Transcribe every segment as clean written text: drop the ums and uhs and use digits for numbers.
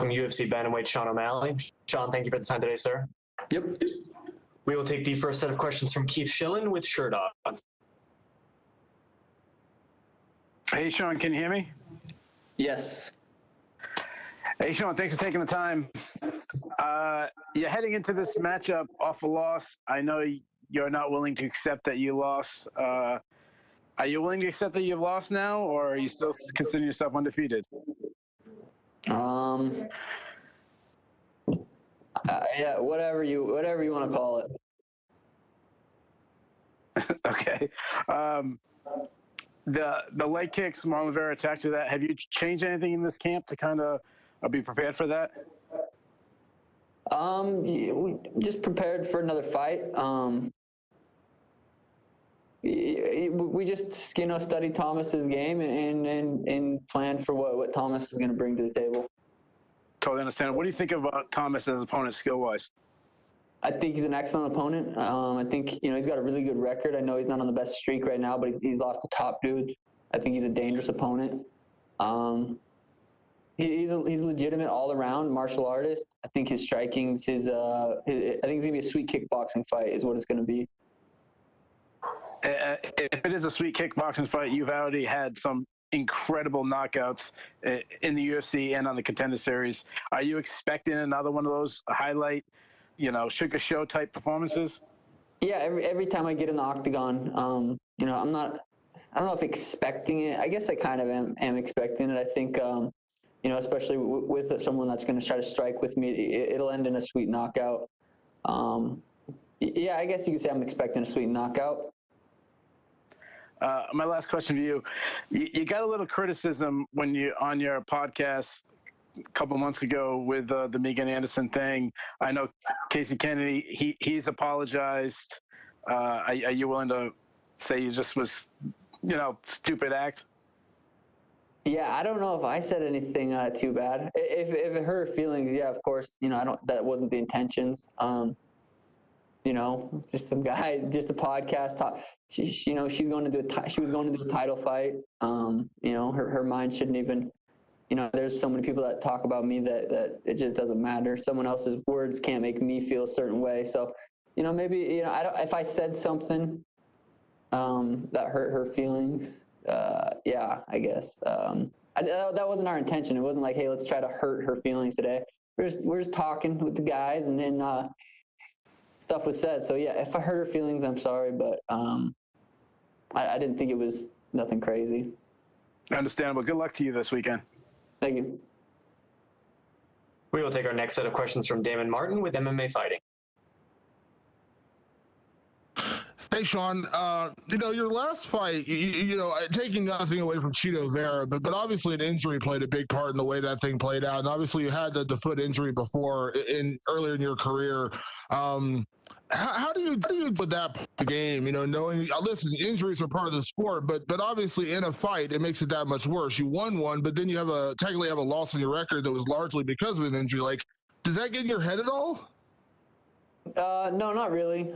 welcome UFC bantamweight Sean O'Malley. Sean, thank you for the time today, sir. Yep. We will take the first set of questions from Keith Schillen with Sherdog. Hey, Sean, can you hear me? Yes. Hey, Sean, thanks for taking the time. You're heading into this matchup off a loss. I know you're not willing to accept that you lost. Are you willing to accept that you've lost now, or are you still considering yourself undefeated? Yeah, whatever you want to call it. Okay. The leg kicks, Marlon Vera attacked you that. Have you changed anything in this camp to kind of be prepared for that? We just prepared for another fight. We just studied Thomas's game and planned for what Thomas is going to bring to the table. Totally understand. What do you think about Thomas as an opponent skill-wise? I think he's an excellent opponent. I think he's got a really good record. I know he's not on the best streak right now, but he's lost to top dudes. I think he's a dangerous opponent. He's legitimate all around martial artist. I think his striking, I think it's gonna be a sweet kickboxing fight is what it's gonna be. If it is a sweet kickboxing fight, you've already had some incredible knockouts in the UFC and on the Contender Series. Are you expecting another one of those highlight, sugar show type performances? Yeah, every time I get in the octagon, I don't know if expecting it. I guess I kind of am expecting it. I think, especially with someone that's going to try to strike with me, it'll end in a sweet knockout. Yeah, I guess you could say I'm expecting a sweet knockout. My last question to you. You got a little criticism when you on your podcast a couple months ago with the Megan Anderson thing. I know Casey Kennedy, he's apologized. Are you willing to say you just was, stupid act? Yeah, I don't know if I said anything too bad. If it hurt her feelings, yeah, of course, that wasn't the intentions. Just some guy, just a podcast talk. She was going to do a title fight. Her mind shouldn't even, there's so many people that talk about me that it just doesn't matter. Someone else's words can't make me feel a certain way. So, maybe, if I said something that hurt her feelings, yeah, I guess. That wasn't our intention. It wasn't like, hey, let's try to hurt her feelings today. We're just talking with the guys, and then stuff was said. So yeah, if I hurt her feelings, I'm sorry, but I didn't think it was nothing crazy. Understandable. Good luck to you this weekend. Thank you. We will take our next set of questions from Damon Martin with MMA Fighting. Hey, Sean, your last fight, taking nothing away from Chito Vera, but obviously an injury played a big part in the way that thing played out. And obviously you had the foot injury before earlier in your career. How do you put that game, knowing, listen, injuries are part of the sport, but obviously in a fight, it makes it that much worse. You won one, but then you technically have a loss on your record that was largely because of an injury. Like, does that get in your head at all? No, not really.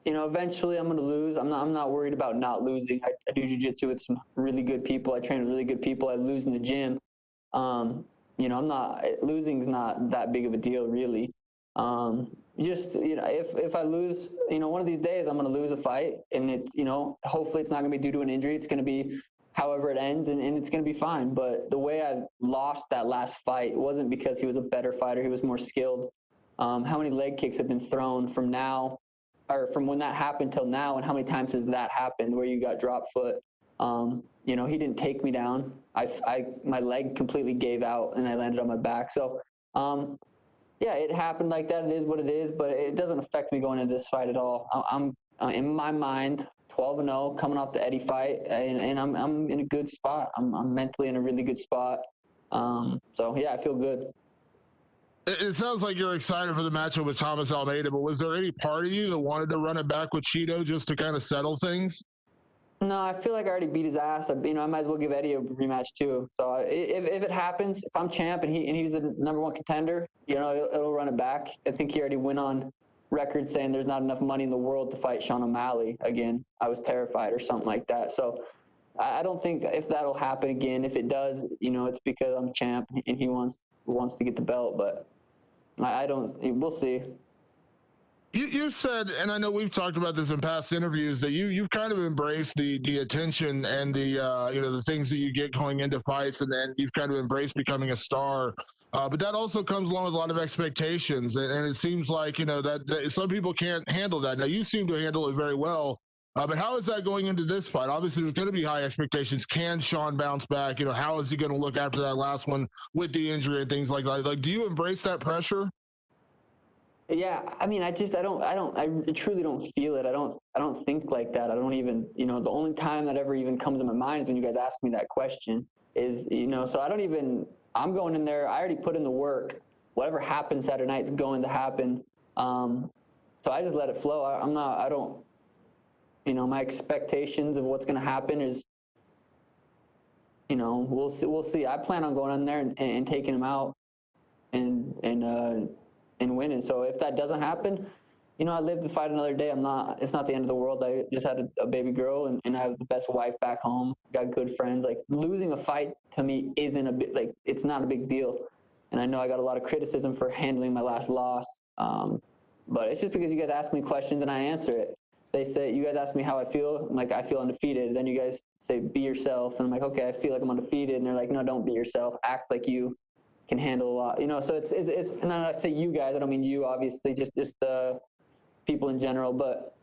Eventually I'm going to lose. I'm not worried about not losing. I do jiu-jitsu with some really good people. I train with really good people. I lose in the gym. Losing's not that big of a deal, really. If I lose, one of these days I'm going to lose a fight, and it's, hopefully it's not going to be due to an injury. It's going to be however it ends, and it's going to be fine. But the way I lost that last fight wasn't because he was a better fighter. He was more skilled. How many leg kicks have been thrown from now, or from when that happened till now, and how many times has that happened where you got drop foot? He didn't take me down. My leg completely gave out, and I landed on my back. So, yeah, it happened like that. It is what it is, but it doesn't affect me going into this fight at all. I'm in my mind 12-0, coming off the Eddie fight, and I'm in a good spot. I'm mentally in a really good spot. So yeah, I feel good. It sounds like you're excited for the matchup with Thomas Almeida, but was there any part of you that wanted to run it back with Chito just to kind of settle things? No, I feel like I already beat his ass. I might as well give Eddie a rematch too. So if it happens, if I'm champ and he's the #1 contender, it'll run it back. I think he already went on record saying there's not enough money in the world to fight Sean O'Malley again. I was terrified or something like that. So I don't think if that'll happen again. If it does, it's because I'm champ and he wants wants to get the belt, but I don't. We'll see. You've said, and I know we've talked about this in past interviews, that you've kind of embraced the attention and the the things that you get going into fights, and then you've kind of embraced becoming a star. But that also comes along with a lot of expectations, and it seems like that some people can't handle that. Now you seem to handle it very well. But how is that going into this fight? Obviously, there's going to be high expectations. Can Sean bounce back? How is he going to look after that last one with the injury and things like that? Like, do you embrace that pressure? Yeah, I mean, I truly don't feel it. I don't think like that. I don't even, the only time that ever even comes to my mind is when you guys ask me that question is, so I'm going in there. I already put in the work. Whatever happens Saturday night is going to happen. So I just let it flow. My expectations of what's going to happen is, we'll see. I plan on going in there and taking him out and winning. So if that doesn't happen, I live to fight another day. It's not the end of the world. I just had a baby girl and I have the best wife back home. Got good friends. Like, losing a fight to me it's not a big deal. And I know I got a lot of criticism for handling my last loss. But it's just because you guys ask me questions and I answer it. They say, you guys ask me how I feel. I'm like, I feel undefeated. Then you guys say, be yourself. And I'm like, okay, I feel like I'm undefeated. And they're like, no, don't be yourself. Act like you can handle a lot, so it's, and I say you guys, I don't mean you, obviously, just the people in general, but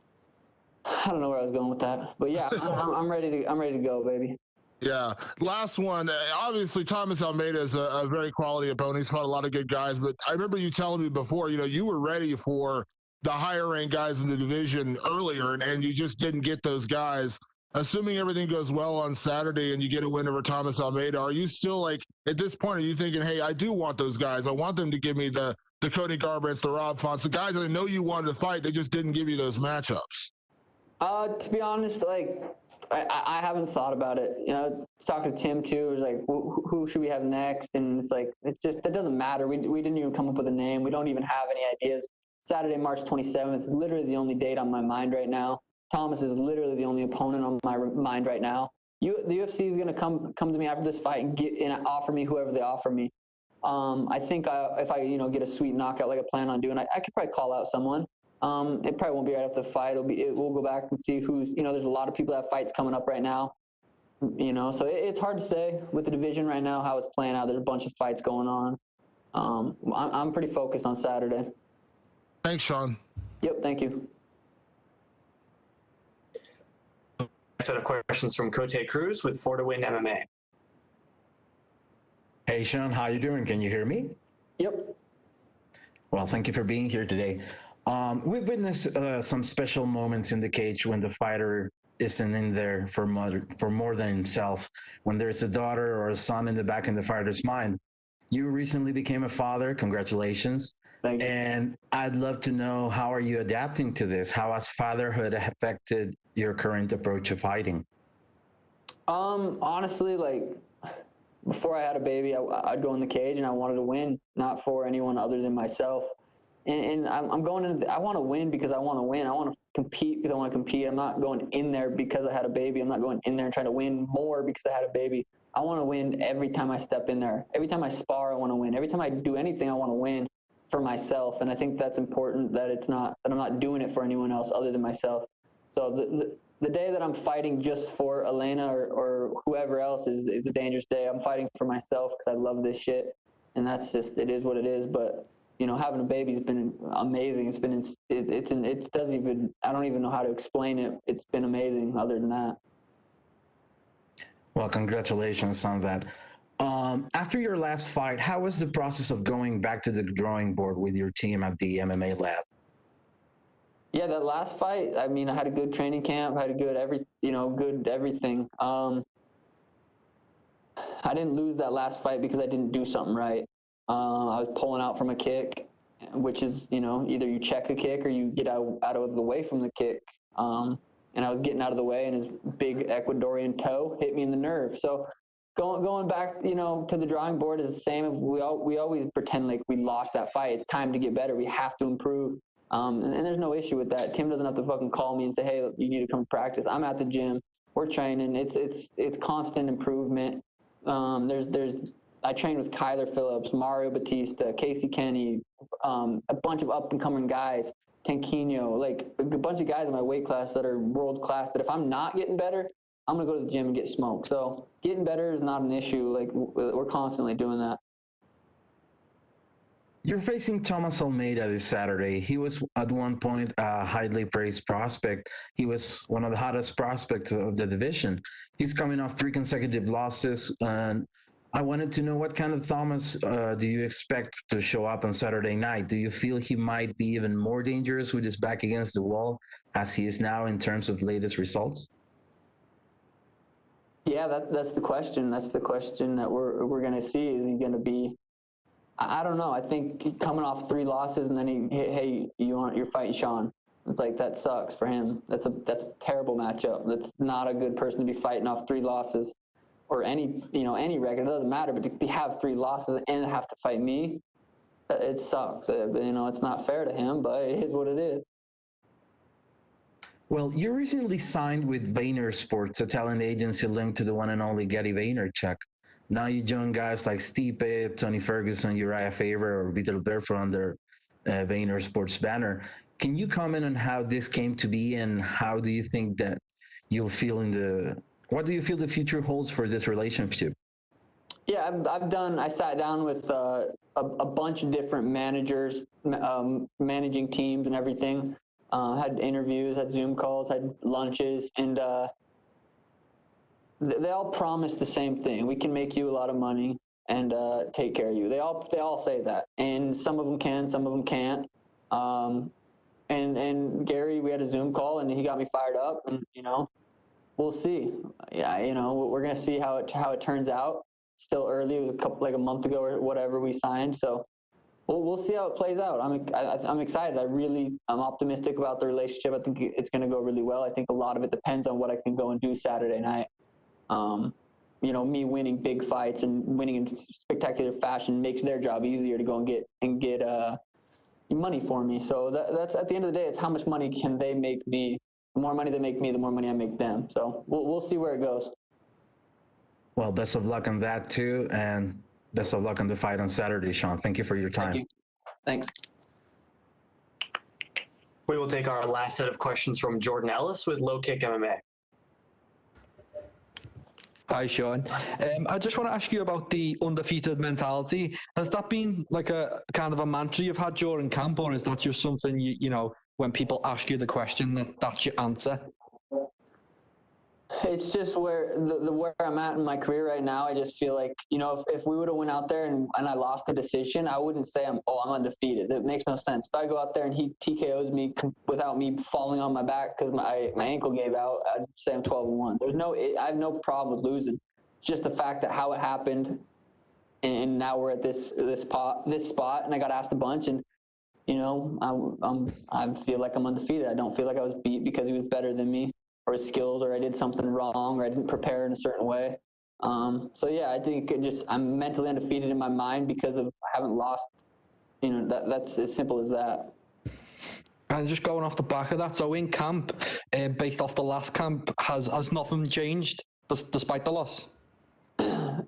I don't know where I was going with that, but yeah, I'm ready to go, baby. Yeah. Last one. Obviously, Thomas Almeida is a very quality opponent. He's fought a lot of good guys, but I remember you telling me before, you were ready for the higher ranked guys in the division earlier, and you just didn't get those guys. Assuming everything goes well on Saturday and you get a win over Thomas Almeida, are you still, like, at this point, are you thinking, hey, I do want those guys. I want them to give me the Cody Garbrandts, the Rob Fonts, the guys that I know you wanted to fight. They just didn't give you those matchups. To be honest, like, I haven't thought about it. Talking to Tim too, it was like, who should we have next? And it's like, that doesn't matter. We didn't even come up with a name. We don't even have any ideas. Saturday, March 27th is literally the only date on my mind right now. Thomas is literally the only opponent on my mind right now. The UFC is going to come to me after this fight and offer me whoever they offer me. I think if I get a sweet knockout like I plan on doing, I could probably call out someone. It probably won't be right after the fight. We'll go back and see who's, there's a lot of people that have fights coming up right now. So it's hard to say with the division right now how it's playing out. There's a bunch of fights going on. I'm pretty focused on Saturday. Thanks, Sean. Yep, thank you. Set of questions from Cote Cruz with 4-to-Win MMA. Hey, Sean, how you doing? Can you hear me? Yep. Well, thank you for being here today. We've witnessed some special moments in the cage when the fighter isn't in there for more than himself, when there's a daughter or a son in the back of the fighter's mind. You recently became a father. Congratulations. Thank you. And I'd love to know, how are you adapting to this? How has fatherhood affected your current approach to fighting? Honestly, like, before I had a baby, I'd go in the cage and I wanted to win, not for anyone other than myself. And I'm going in, I want to win because I want to win. I want to compete because I want to compete. I'm not going in there because I had a baby. I'm not going in there and trying to win more because I had a baby. I want to win every time I step in there. Every time I spar, I want to win. Every time I do anything, I want to win for myself. And I think that's important, that I'm not doing it for anyone else other than myself. So the day that I'm fighting just for Elena or whoever else is a dangerous day. I'm fighting for myself because I love this shit. And that's just, it is what it is. But having a baby has been amazing. It's been, it doesn't even, I don't even know how to explain it. It's been amazing other than that. Well, congratulations on that. After your last fight, how was the process of going back to the drawing board with your team at the MMA lab? Yeah, that last fight, I mean, I had a good training camp, had a good everything. I didn't lose that last fight because I didn't do something right. I was pulling out from a kick, which is, either you check a kick or you get out of the way from the kick. And I was getting out of the way, and his big Ecuadorian toe hit me in the nerve. So going back, to the drawing board is the same. We always pretend like we lost that fight. It's time to get better. We have to improve. And there's no issue with that. Tim doesn't have to fucking call me and say, hey, you need to come practice. I'm at the gym. We're training. It's constant improvement. There's I trained with Kyler Phillips, Mario Batista, Casey Kenny, a bunch of up-and-coming guys, Tanquino, like a bunch of guys in my weight class that are world-class, that if I'm not getting better, I'm going to go to the gym and get smoked. So getting better is not an issue. Like, we're constantly doing that. You're facing Thomas Almeida this Saturday. He was at one point a highly praised prospect. He was one of the hottest prospects of the division. He's coming off 3 consecutive losses. And I wanted to know, what kind of Thomas do you expect to show up on Saturday night? Do you feel he might be even more dangerous with his back against the wall as he is now in terms of latest results? Yeah, that's the question. That's the question that we're going to see. Is he going to be? I don't know. I think coming off 3 losses and then hey, you're fighting Sean. It's like, that sucks for him. That's a terrible matchup. That's not a good person to be fighting off 3 losses, or any record. It doesn't matter. But to have 3 losses and have to fight me, it sucks. It's not fair to him, but it is what it is. Well, you recently signed with Vayner Sports, a talent agency linked to the one and only Gary Vaynerchuk. Now you join guys like Stipe, Tony Ferguson, Uriah Faber, or Vitor Belfort under Vayner Sports banner. Can you comment on how this came to be, and how do you think that you'll feel what do you feel the future holds for this relationship? Yeah, I sat down with a bunch of different managers, managing teams and everything. Had interviews, had Zoom calls, had lunches, and they all promised the same thing. We can make you a lot of money and take care of you. They all say that, and some of them can, some of them can't. And Gary, we had a Zoom call, and he got me fired up, and we'll see. Yeah, we're gonna see how it turns out. Still early. It was like a month ago or whatever we signed, so we'll see how it plays out. I'm excited. I'm optimistic about the relationship. I think it's gonna go really well. I think a lot of it depends on what I can go and do Saturday night. Me winning big fights and winning in spectacular fashion makes their job easier to go and get money for me. So that's, at the end of the day, it's how much money can they make me. The more money they make me, the more money I make them. So we'll see where it goes. Well, best of luck on that too, and best of luck on the fight on Saturday, Sean. Thank you for your time. Thank you. Thanks. We will take our last set of questions from Jordan Ellis with Low Kick MMA. Hi, Sean. I just want to ask you about the undefeated mentality. Has that been like a kind of a mantra you've had during camp, or is that just something when people ask you the question, that's your answer? It's just where I'm at in my career right now. I just feel like, if we would have went out there and I lost the decision, I wouldn't say I'm undefeated. It makes no sense. If I go out there and he TKOs me without me falling on my back because my ankle gave out, I'd say I'm 12-1. I have no problem with losing. It's just the fact that how it happened, and now we're at this spot, and I got asked a bunch, and I feel like I'm undefeated. I don't feel like I was beat because he was better than me, or his skills, or I did something wrong, or I didn't prepare in a certain way. So yeah, I think I'm mentally undefeated in my mind because I haven't lost. That's as simple as that. And just going off the back of that, so in camp, based off the last camp, has nothing changed despite the loss?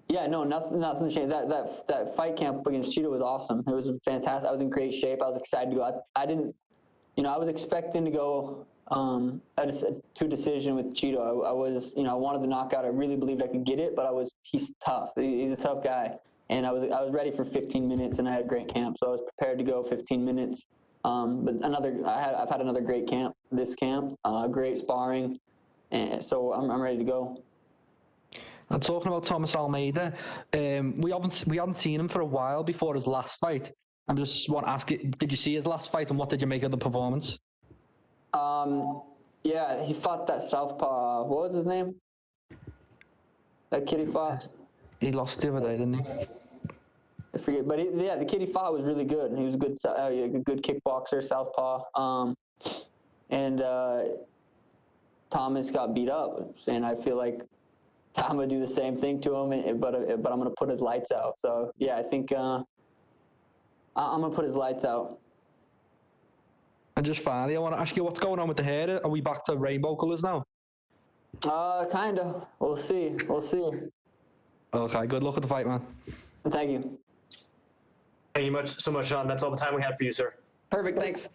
Yeah, no, nothing changed. That fight camp against Cheeto was awesome. It was fantastic. I was in great shape. I was excited to go. I was expecting to go to a decision with Cheeto. I wanted the knockout. I really believed I could get it, but he's tough. He's a tough guy. And I was ready for 15 minutes, and I had great camp. So I was prepared to go 15 minutes. But I've had another great camp, this camp, great sparring. And so I'm ready to go. And talking about Thomas Almeida, we hadn't seen him for a while before his last fight. I just want to ask you, did you see his last fight, and what did you make of the performance? Yeah, he fought that southpaw. What was his name? That kid he fought? He lost the other day, didn't he? I forget, but the kid he fought was really good. He was a good kickboxer, southpaw. And Thomas got beat up, and I feel like I'm gonna do the same thing to him, but I'm gonna put his lights out. So yeah, I think I'm gonna put his lights out. And just finally, I want to ask you, what's going on with the hair? Are we back to rainbow colors now? Kinda. We'll see. Okay, good luck with the fight, man. Thank you. Thank you so much, Sean. That's all the time we have for you, sir. Perfect. Thanks.